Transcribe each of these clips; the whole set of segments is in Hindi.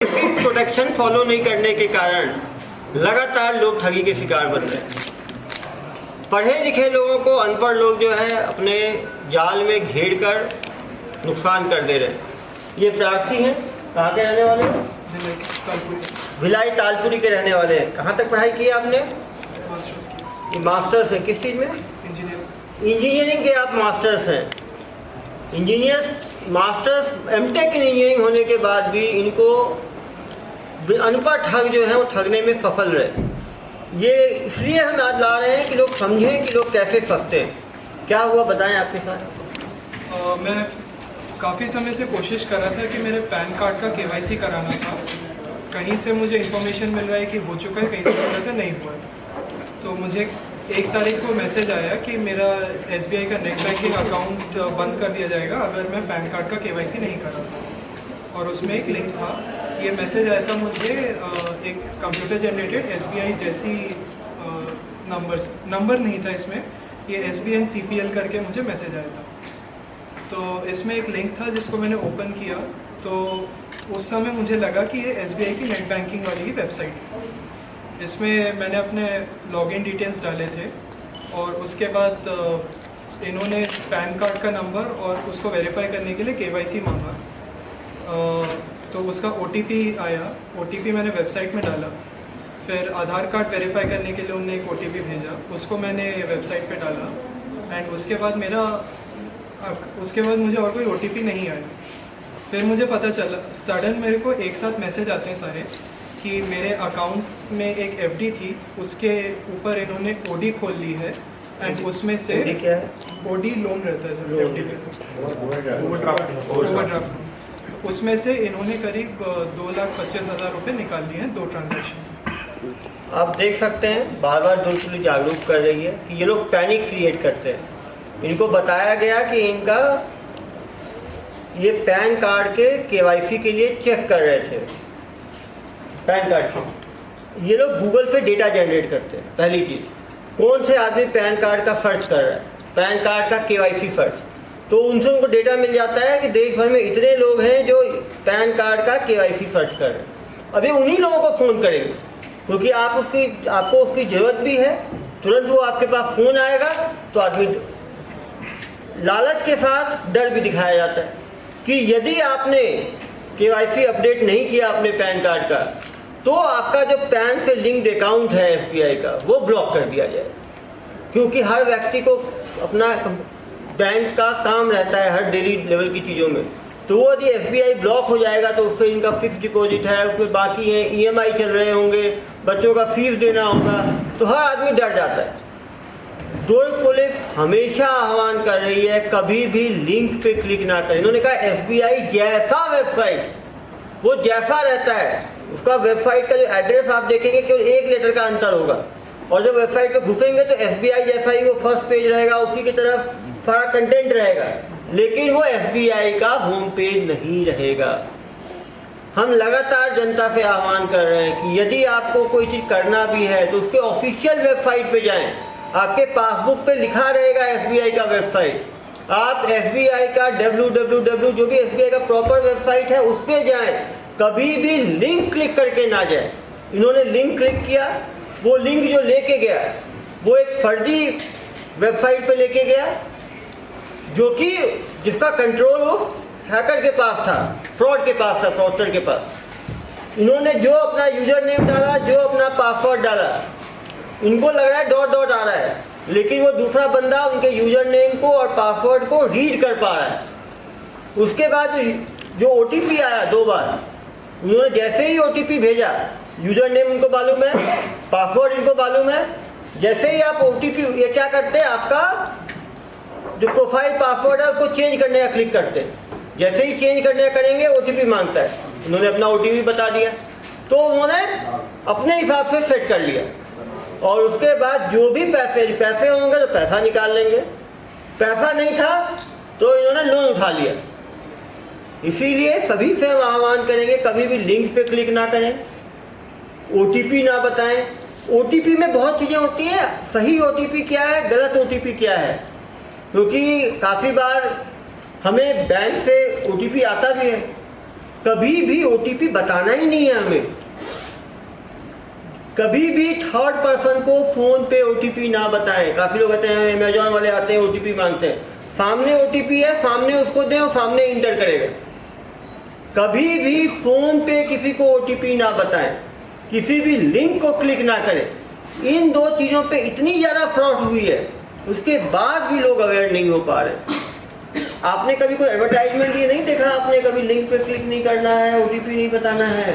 प्राइवेसी प्रोटेक्शन फॉलो नहीं करने के कारण लगातार लोग ठगी के शिकार बन रहे हैं। पढ़े लिखे लोगों को अनपढ़ लोग जो है अपने जाल में घेर कर नुकसान कर दे रहे हैं। ये प्रार्थी हैं, कहाँ के रहने वाले हैं? भिलाई तालपुरी के रहने वाले हैं। कहाँ तक पढ़ाई की है आपने? मास्टर्स है। किस चीज़ में? इंजीनियरिंग के आप मास्टर्स हैं। Engineer masters MTech in engineering होने के बाद भी इनको अनपढ़ ठग जो है वो ठगने में सफल रहे। ये इसलिए हम आज ला रहे हैं कि लोग समझें कि लोग कैसे फंसते हैं। क्या हुआ बताएं आपके साथ। मैं काफ़ी समय से कोशिश कर रहा था कि मेरे पैन कार्ड का केवाईसी कराना था। कहीं से मुझे इन्फॉर्मेशन मिल रहा है कि हो चुका है, कहीं से मिल रहा था नहीं हुआ है। तो मुझे 1 तारीख को मैसेज आया कि मेरा SBI का नेट बैंकिंग अकाउंट बंद कर दिया जाएगा अगर मैं पैन कार्ड का केवाईसी नहीं कराता। और उसमें एक लिंक था। ये मैसेज आया था मुझे एक कंप्यूटर जनरेटेड SBI जैसी नंबर नहीं था इसमें, ये SBI CPL करके मुझे मैसेज आया था। तो इसमें एक लिंक था जिसको मैंने ओपन किया, तो उस समय मुझे लगा कि ये SBI की नेट बैंकिंग वाली ही वेबसाइट है। इसमें मैंने अपने लॉगिन डिटेल्स डाले थे और उसके बाद इन्होंने पैन कार्ड का नंबर और उसको वेरीफाई करने के लिए KYC मांगा। तो उसका OTP आया, OTP मैंने वेबसाइट में डाला। फिर आधार कार्ड वेरीफाई करने के लिए उन्होंने एक OTP भेजा, उसको मैंने वेबसाइट पे डाला। एंड उसके बाद मुझे और कोई OTP नहीं आया। फिर मुझे पता चला सडन मेरे को एक साथ मैसेज आते हैं सारे कि मेरे अकाउंट में एक FD थी, उसके ऊपर इन्होंने OD खोल ली है। एंड उसमें से क्या है? OD लोन रहता है सर, FD पे ओवरड्राफ्ट। उसमें से इन्होंने करीब 2,25,000 रुपये निकाल लिए हैं 2 ट्रांजैक्शन। आप देख सकते हैं बार बार पुलिस जागरूक कर रही है कि ये लोग पैनिक क्रिएट करते हैं। इनको बताया गया कि इनका ये पैन कार्ड के KYC के लिए चेक कर रहे थे। पैन कार्ड के ये लोग गूगल से डेटा जनरेट करते हैं। पहली चीज़, कौन से आदमी पैन कार्ड का सर्च कर रहा है, पैन कार्ड का KYC सर्च, तो उनसे उनको डेटा मिल जाता है कि देश भर में इतने लोग हैं जो पैन कार्ड का KYC सर्च कर रहे हैं। अभी उन्हीं लोगों को फ़ोन करेंगे क्योंकि आपको उसकी ज़रूरत भी है। तुरंत वो आपके पास फ़ोन आएगा तो आदमी लालच के साथ डर भी दिखाया जाता है कि यदि आपने KYC अपडेट नहीं किया अपने पैन कार्ड का तो आपका जो पैन से लिंक्ड अकाउंट है SBI का वो ब्लॉक कर दिया जाए। क्योंकि हर व्यक्ति को अपना बैंक का काम रहता है हर डेली लेवल की चीज़ों में। तो वो यदि SBI ब्लॉक हो जाएगा तो उससे इनका फिक्स डिपॉजिट है, उसमें बाकी है, EMI चल रहे होंगे, बच्चों का फीस देना होगा, तो हर आदमी डर जाता है। तो पुलिस हमेशा आह्वान कर रही है कभी भी लिंक पे क्लिक ना करें। इन्होंने कहा SBI जैसा वेबसाइट वो जैसा रहता है, उसका वेबसाइट का जो एड्रेस आप देखेंगे केवल 1 लेटर का अंतर होगा। और जब वेबसाइट पे घुसेंगे तो SBI जैसा ही वो फर्स्ट पेज रहेगा, उसी की तरफ सारा कंटेंट रहेगा, लेकिन वो SBI का होम पेज नहीं रहेगा। हम लगातार जनता से आह्वान कर रहे हैं कि यदि आपको कोई चीज़ करना भी है तो उसके ऑफिशियल वेबसाइट पे जाएं। आपके पासबुक पे लिखा रहेगा SBI का वेबसाइट। आप SBI का www जो भी SBI का प्रॉपर वेबसाइट है उस पर जाएं। कभी भी लिंक क्लिक करके ना जाएं। इन्होंने लिंक क्लिक किया, वो लिंक जो लेके गया वो एक फर्जी वेबसाइट पे लेके गया जो कि जिसका कंट्रोल वो हैकर के पास था, फ्रॉड के पास था, फ्रॉडस्टर के पास। इन्होंने जो अपना यूजर नेम डाला, जो अपना पासवर्ड डाला, इनको लग रहा है डॉट आ रहा है, लेकिन वो दूसरा बंदा उनके यूजर नेम को और पासवर्ड को रीड कर पा रहा है। उसके बाद जो OTP आया 2 बार, उन्होंने जैसे ही OTP भेजा, यूजर नेम इनको मालूम है, पासवर्ड इनको मालूम है, जैसे ही आप OTP ये क्या करते हैं, आपका जो प्रोफाइल पासवर्ड है उसको चेंज करने का क्लिक करते हैं। जैसे ही चेंज करने का करेंगे OTP मांगता है। उन्होंने अपना OTP बता दिया तो उन्होंने अपने हिसाब से सेट कर लिया और उसके बाद जो भी पैसे होंगे तो पैसा निकाल लेंगे, पैसा नहीं था तो इन्होंने लोन उठा लिया। इसीलिए सभी से हम आह्वान करेंगे कभी भी लिंक पे क्लिक ना करें, OTP ना बताएं। OTP में बहुत चीज़ें होती हैं, सही OTP क्या है, गलत OTP क्या है, क्योंकि काफ़ी बार हमें बैंक से OTP आता भी है कभी भी ओटीपी बताना ही नहीं है हमें। कभी भी थर्ड पर्सन को फोन पे ओटीपी ना बताएं। काफी लोग कहते हैं अमेजॉन वाले आते हैं ओटीपी मांगते हैं, सामने ओटीपी है, सामने उसको दें और सामने इंटर करेगा। कभी भी फोन पे किसी को ओटीपी ना बताएं, किसी भी लिंक को क्लिक ना करें। इन दो चीजों पे इतनी ज्यादा फ्रॉड हुई है, उसके बाद भी लोग अवेयर नहीं हो पा रहे। आपने कभी कोई एडवर्टाइजमेंट ये नहीं देखा, आपने कभी लिंक पे क्लिक नहीं करना है, ओटीपी नहीं बताना है,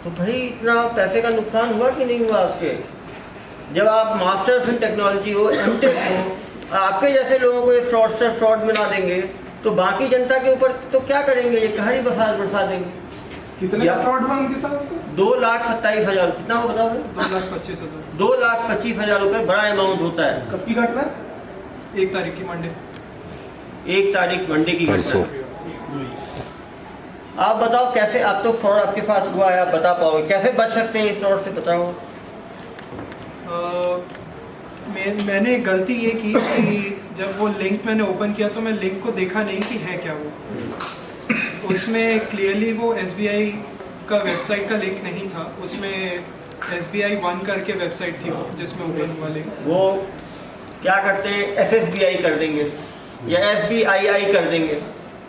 तो भाई इतना पैसे का नुकसान हुआ कि नहीं हुआ आपके? जब आप मास्टर्स इन टेक्नोलॉजी हो, एमटेक हो, आपके जैसे लोगों को ये फ्रॉड में ना देंगे तो बाकी जनता के ऊपर तो क्या करेंगे? ये कहानी बरसा देंगे। कितने का फ्रॉड हुआ उनके साथ? 2,27,000। कितना हो बताओ? 2,25,000। 2,25,000 रुपए बड़ा अमाउंट होता है। कब की घटना? 1 तारीख की मंडे। 1 तारीख मंडे की घटना। आप बताओ कैसे, आप तो फ्रॉड आपके साथ हुआ है, आप बता पाओगे कैसे बच सकते हैं इस फ्रॉड से? बताओ। मैंने गलती ये की कि जब वो लिंक मैंने ओपन किया तो मैं लिंक को देखा नहीं कि है क्या वो। उसमें क्लियरली वो SBI का वेबसाइट का लिंक नहीं था, उसमें SBI 1 करके वेबसाइट थी वो जिसमें ओपन हुआ लिंक। वो क्या करते हैं, SSBI कर देंगे या SBII कर देंगे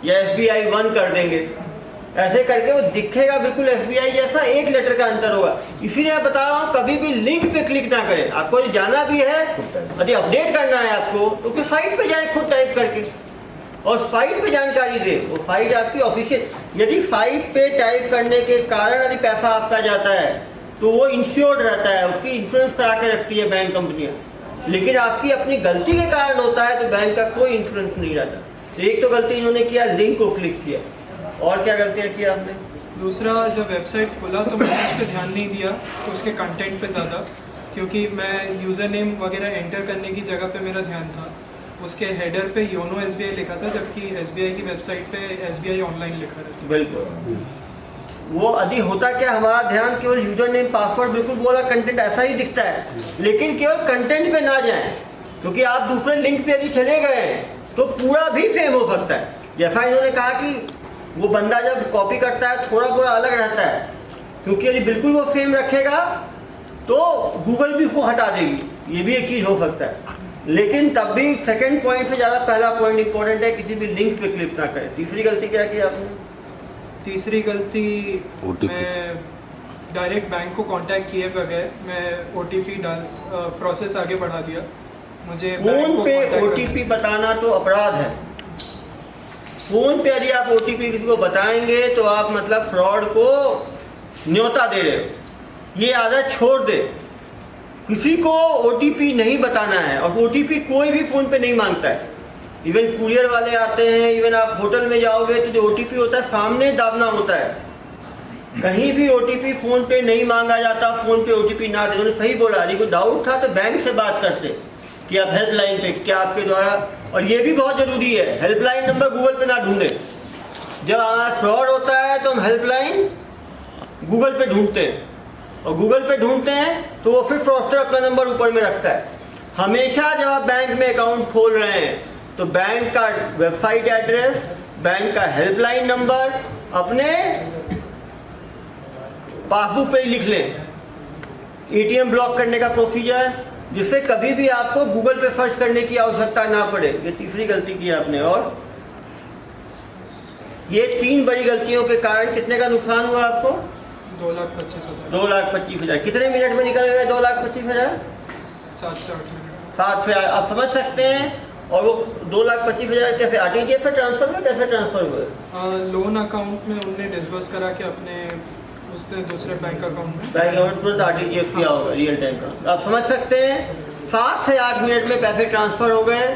या SBI 1 कर देंगे, ऐसे करके वो दिखेगा बिल्कुल SBI जैसा, एक लेटर का अंतर होगा। इसीलिए मैं बता रहा हूँ कभी भी लिंक पे क्लिक ना करें। आपको जाना भी है, यदि अपडेट करना है आपको तो उसके साइट पे जाए खुद टाइप करके और साइट पे जानकारी दे। वो साइट आपकी ऑफिशियल, यदि साइट पे टाइप करने के कारण यदि पैसा आपका जाता है तो वो इंश्योर्ड रहता है, उसकी इंश्योरेंस करा के रखती है बैंक कंपनियां। लेकिन आपकी अपनी गलती के कारण होता है तो बैंक का कोई इंश्योरेंस नहीं रहता। एक तो गलती इन्होंने किया, लिंक को क्लिक किया, और क्या गलतियां की आपने? दूसरा, जब वेबसाइट खोला तो मैंने उस पर ध्यान नहीं दिया, तो उसके कंटेंट पे ज़्यादा, क्योंकि मैं यूज़र नेम वगैरह एंटर करने की जगह पे मेरा ध्यान था। उसके हेडर पे योनो SBI लिखा था, जबकि SBI की वेबसाइट पे SBI ऑनलाइन लिखा रहता। बिल्कुल। वो यदि होता क्या, हमारा ध्यान केवल यूजर नेम पासवर्ड बिल्कुल बोला कंटेंट ऐसा ही दिखता है, लेकिन केवल कंटेंट पे ना जाएं, क्योंकि आप दूसरे लिंक पे यदि चले गए तो पूरा भी सेम हो सकता है। जैसा इन्होंने कहा कि वो बंदा जब कॉपी करता है थोड़ा थोड़ा अलग रहता है, क्योंकि यदि बिल्कुल वो सेम रखेगा तो गूगल भी उसको हटा देगी, ये भी एक चीज हो सकता है। लेकिन तब भी सेकंड पॉइंट से ज्यादा पहला पॉइंट इंपॉर्टेंट है, किसी भी लिंक पे क्लिक ना करें। तीसरी गलती क्या की आपने? तीसरी गलती, मैं डायरेक्ट बैंक को कांटेक्ट किए बगैर मैं OTP प्रोसेस आगे बढ़ा दिया। मुझे फोन पे OTP बताना तो अपराध है। फोन पे यदि आप OTP किसी को बताएंगे तो आप मतलब फ्रॉड को न्योता दे रहे हो। ये आदत छोड़ दे, किसी को OTP नहीं बताना है। और OTP कोई भी फोन पे नहीं मांगता है, इवन कुरियर वाले आते हैं, इवन आप होटल में जाओगे तो जो OTP होता है सामने दाबना होता है। कहीं भी OTP फोन पे नहीं मांगा जाता, फोन पे OTP ना दे। उन्होंने सही बोला, यदि कोई डाउट था तो बैंक से बात करते कि आप हेल्पलाइन पे, क्या आपके द्वारा, और ये भी बहुत जरूरी है, हेल्पलाइन नंबर गूगल पे ना ढूंढे। जब हमारा फ्रॉड होता है तो हम हेल्पलाइन गूगल पे ढूंढते हैं, और गूगल पे ढूंढते हैं तो वो फिर फ्रॉडस्टर अपना नंबर ऊपर में रखता है। हमेशा जब आप बैंक में अकाउंट खोल रहे हैं तो बैंक का वेबसाइट एड्रेस, बैंक का हेल्पलाइन नंबर अपने पासबुक पे ही लिख लें। ATM ब्लॉक करने का प्रोसीजर, जिससे कभी भी आपको गूगल पे सर्च करने की आवश्यकता ना पड़े। ये तीसरी गलती की आपने। और ये 3 बड़ी गलतियों के कारण कितने का नुकसान हुआ आपको? 2,25,000। 2,25,000। कितने मिनट में निकल गए 2,25,000? 7 से 8 मिनट। 7 से 8, आप समझ सकते हैं। और वो 2,25,000 कैसे RTGS से ट्रांसफर हुए, कैसे ट्रांसफर हुए? लोन अकाउंट में उनने डिसबर्स करा के अपने उसने दूसरे बैंक अकाउंट में, बैंक अकाउंट में RTGS किया होगा, रियल टाइम का। आप समझ सकते हैं 7 से 8 मिनट में पैसे ट्रांसफर हो गए।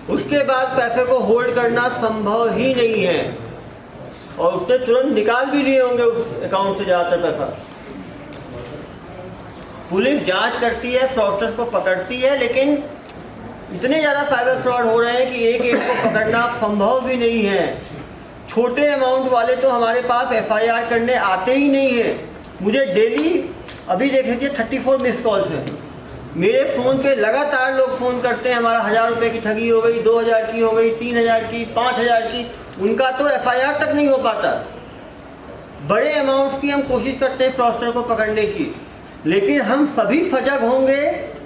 उसके बाद पैसे को होल्ड करना संभव ही नहीं है, और उसने तुरंत निकाल भी लिए होंगे उस अकाउंट से ज्यादातर पैसा। पुलिस जांच करती है, फ्रॉडस्टर्स को पकड़ती है, लेकिन इतने ज्यादा साइबर फ्रॉड हो रहे हैं कि एक को पकड़ना संभव भी नहीं है। छोटे अमाउंट वाले तो हमारे पास FIR करने आते ही नहीं है। मुझे डेली, अभी देख लीजिए 34 मिस कॉल्स हैं मेरे फोन पे। लगातार लोग फोन करते हैं, हमारा 1,000 रुपए की ठगी हो गई, 2,000 की हो गई, 3,000 की, 5,000 की। उनका तो FIR तक नहीं हो पाता। बड़े अमाउंट्स की हम कोशिश करते हैं फ्रॉडस्टर को पकड़ने की, लेकिन हम सभी सजग होंगे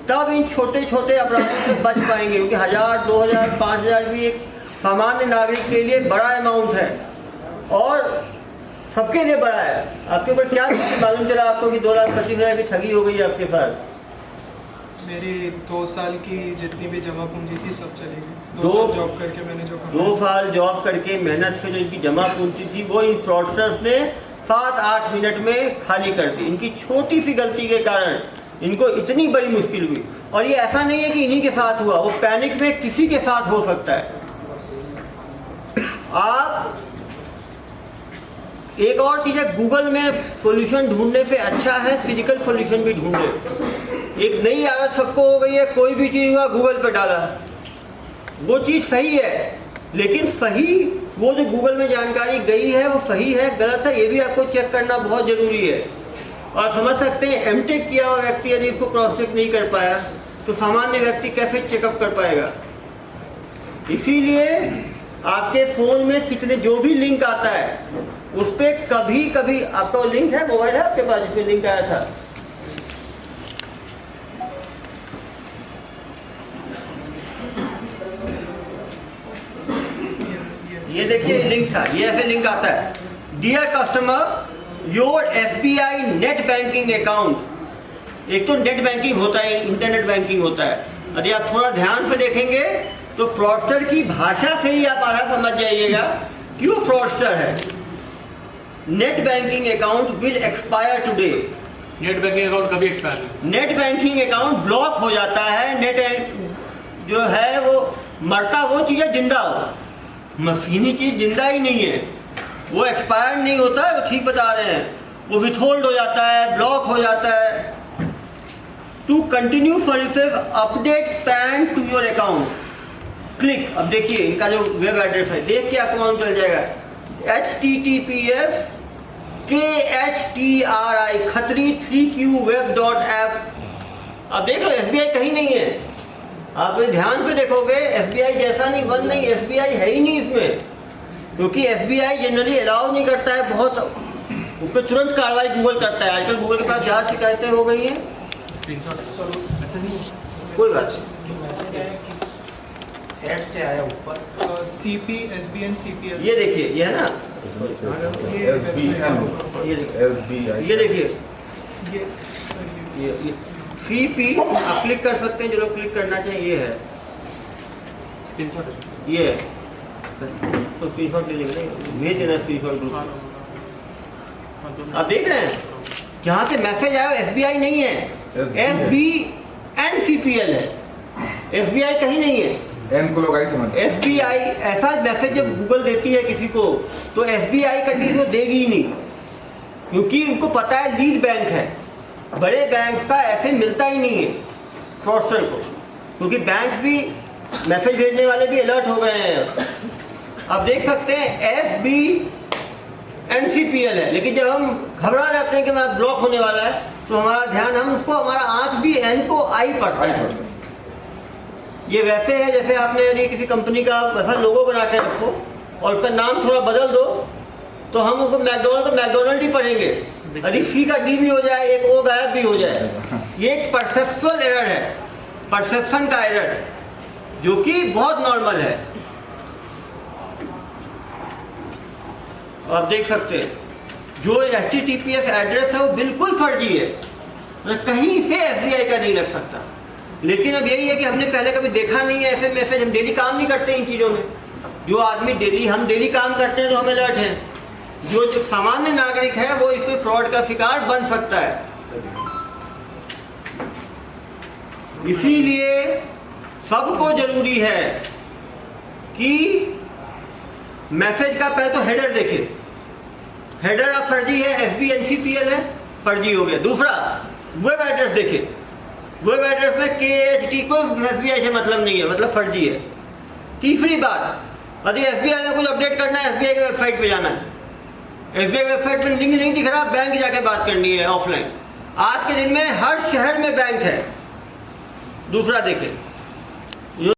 तब इन छोटे छोटे अपराधों से बच पाएंगे, क्योंकि 1000, 2000, 5000 भी एक सामान्य नागरिक के लिए बड़ा अमाउंट है और सबके लिए बड़ा है। आपके ऊपर क्या मालूम चला आपको कि 2,25,000 की ठगी हो गई आपके साथ? मेरी 2 साल की जितनी भी जमा पूंजी थी सब चली गई। 2 साल जॉब करके मैंने जो 2 साल जॉब करके मेहनत से जो इनकी जमा पूंजी थी वो इन फ्रॉडस्टर्स ने 7-8 मिनट में खाली कर दी। इनकी छोटी सी गलती के कारण इनको इतनी बड़ी मुश्किल हुई। और ये ऐसा नहीं है कि इन्हीं के साथ हुआ, वो पैनिक में किसी के साथ हो सकता है। आप एक और चीज है, गूगल में सॉल्यूशन ढूंढने से अच्छा है फिजिकल सॉल्यूशन भी ढूंढे। एक नई आदत सबको हो गई है, कोई भी चीज हुआ गूगल पर डाला, वो चीज सही है, लेकिन सही वो जो गूगल में जानकारी गई है वो सही है गलत है ये भी आपको चेक करना बहुत जरूरी है। और समझ सकते हैं एमटेक किया हुआ व्यक्ति यदि इसको क्रॉस चेक नहीं कर पाया तो सामान्य व्यक्ति कैसे चेकअप कर पाएगा। इसीलिए आपके फोन में कितने जो भी लिंक आता है उस पर कभी कभी आपका लिंक है, मोबाइल है आपके पास जिसमें लिंक आया था? ये देखिए लिंक था, ये ऐसे लिंक आता है, dear customer your SBI net banking account. एक तो नेट बैंकिंग होता है, इंटरनेट बैंकिंग होता है। यदि आप थोड़ा ध्यान से देखेंगे तो फ्रॉडस्टर की भाषा से ही आप आधा समझ जाइएगा कि वो फ्रॉडस्टर है। Net banking account will expire today. Net banking account कभी एक्सपायर नहीं। नेट बैंकिंग अकाउंट ब्लॉक हो जाता है। नेट जो है वो मरता वो चीज है जिंदा हो, मशीनी चीज जिंदा ही नहीं है, वो एक्सपायर नहीं होता है, वो ठीक बता रहे हैं, वो विथहोल्ड हो जाता है, ब्लॉक हो जाता है। To continue services update PAN to your account click. अब देखिए इनका जो वेब एड्रेस है देख के आपको मालूम चल जाएगा, https KHTRI खतरी 3qweb.app। अब देख लो SBI कहीं नहीं है, आप ध्यान से देखोगे SBI जैसा नहीं, वन नहीं, SBI है ही नहीं इसमें, क्योंकि SBI जनरली अलाउ नहीं करता है, बहुत उस पर तुरंत कार्रवाई गूगल करता है। आजकल गूगल के पास 4 शिकायतें हो गई हैं। मैसेज नहीं कोई बात हेड से आया ऊपर CP SBN CPL। ये देखिए ये है ना, ये देखिए ये CP आप क्लिक कर सकते हैं, जो लोग क्लिक करना चाहिए ये है, स्क्रीनशॉट ये है तो स्क्रीनशॉट ले लेंगे, भेज देना स्क्रीनशॉट ग्रुप। आप देख रहे हैं जहाँ से मैसेज आया SBI नहीं है, SBNCPL है, SBI कहीं नहीं है। एन को लगाई समझ। SBI ऐसा मैसेज जब गूगल देती है किसी को तो SBI कभी वो देगी ही नहीं, क्योंकि उनको पता है लीड बैंक है। बड़े बैंक का ऐसे मिलता ही नहीं है फ्रॉडस्टर को, क्योंकि बैंक भी मैसेज भेजने वाले भी अलर्ट हो गए हैं। आप देख सकते हैं SBNCPL है, लेकिन जब हम घबरा जाते हैं कि हमारा ब्लॉक होने वाला है तो हमारा ध्यान हम उसको, हमारा आंख भी N को I पड़ता है। ये वैसे है जैसे आपने यदि किसी कंपनी का वैसा लोगो बना के रखो और उसका नाम थोड़ा बदल दो तो हम उसको मैकडोनल्ड ही पढ़ेंगे, यदि C का D भी हो जाए, एक O गायब भी हो जाए। ये एक परसेप्चुअल एरर है, परसेप्शन का एरर, जो कि बहुत नॉर्मल है। आप देख सकते हैं जो HTTPS एड्रेस है वो बिल्कुल फर्जी है, कहीं से SBI का नहीं लग सकता। लेकिन अब यही है कि हमने पहले कभी देखा नहीं है ऐसे मैसेज, हम डेली काम नहीं करते इन चीज़ों में। जो आदमी हम डेली काम करते हैं तो हम अलर्ट हैं, जो सामान्य नागरिक है वो इसमें फ्रॉड का शिकार बन सकता है। इसीलिए सबको जरूरी है कि मैसेज का पहले तो हेडर देखें, हेडर अब फर्जी है, SBNCPL है, फर्जी हो गया। दूसरा वेब एड्रेस देखें, वेब एड्रेस में KHT को SBI से मतलब नहीं है, मतलब फर्जी है। तीसरी बात, यदि SBI में कुछ अपडेट करना है SBI की वेबसाइट पे जाना है, SBI की वेबसाइट में लिंक नहीं दिख रहा, बैंक जाके बात करनी है ऑफलाइन। आज के दिन में हर शहर में बैंक है। दूसरा देखें